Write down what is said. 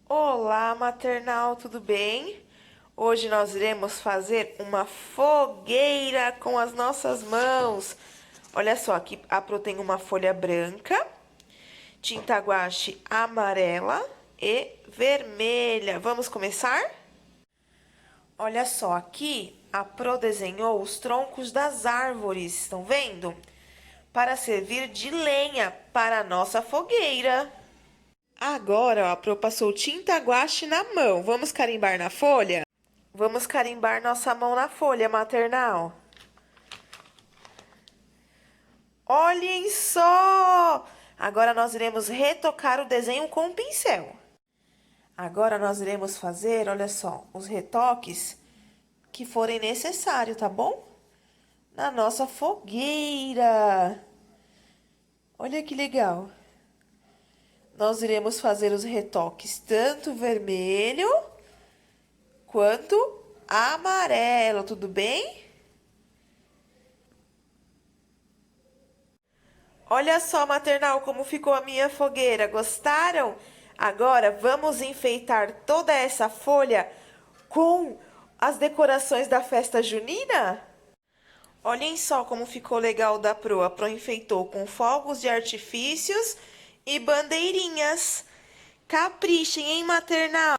Olá, maternal, tudo bem? Hoje nós iremos fazer uma fogueira com as nossas mãos. Olha só, aqui a Pro tem uma folha branca, tinta guache amarela e vermelha. Vamos começar? Olha só, aqui a Pro desenhou os troncos das árvores, estão vendo? Para servir de lenha para a nossa fogueira. Agora, ó, a Pro passou tinta guache na mão. Vamos carimbar na folha? Vamos carimbar nossa mão na folha, maternal. Olhem só! Agora nós iremos retocar o desenho com o pincel. Agora nós iremos fazer, olha só, os retoques que forem necessários, tá bom? Na nossa fogueira. Olha que legal. Nós iremos fazer os retoques tanto vermelho quanto amarelo, tudo bem? Olha só, maternal, como ficou a minha fogueira. Gostaram? Agora vamos enfeitar toda essa folha com as decorações da festa junina? Olhem só como ficou legal da Pro. A Pro enfeitou com fogos de artifícios e bandeirinhas. Caprichem, hein, maternal?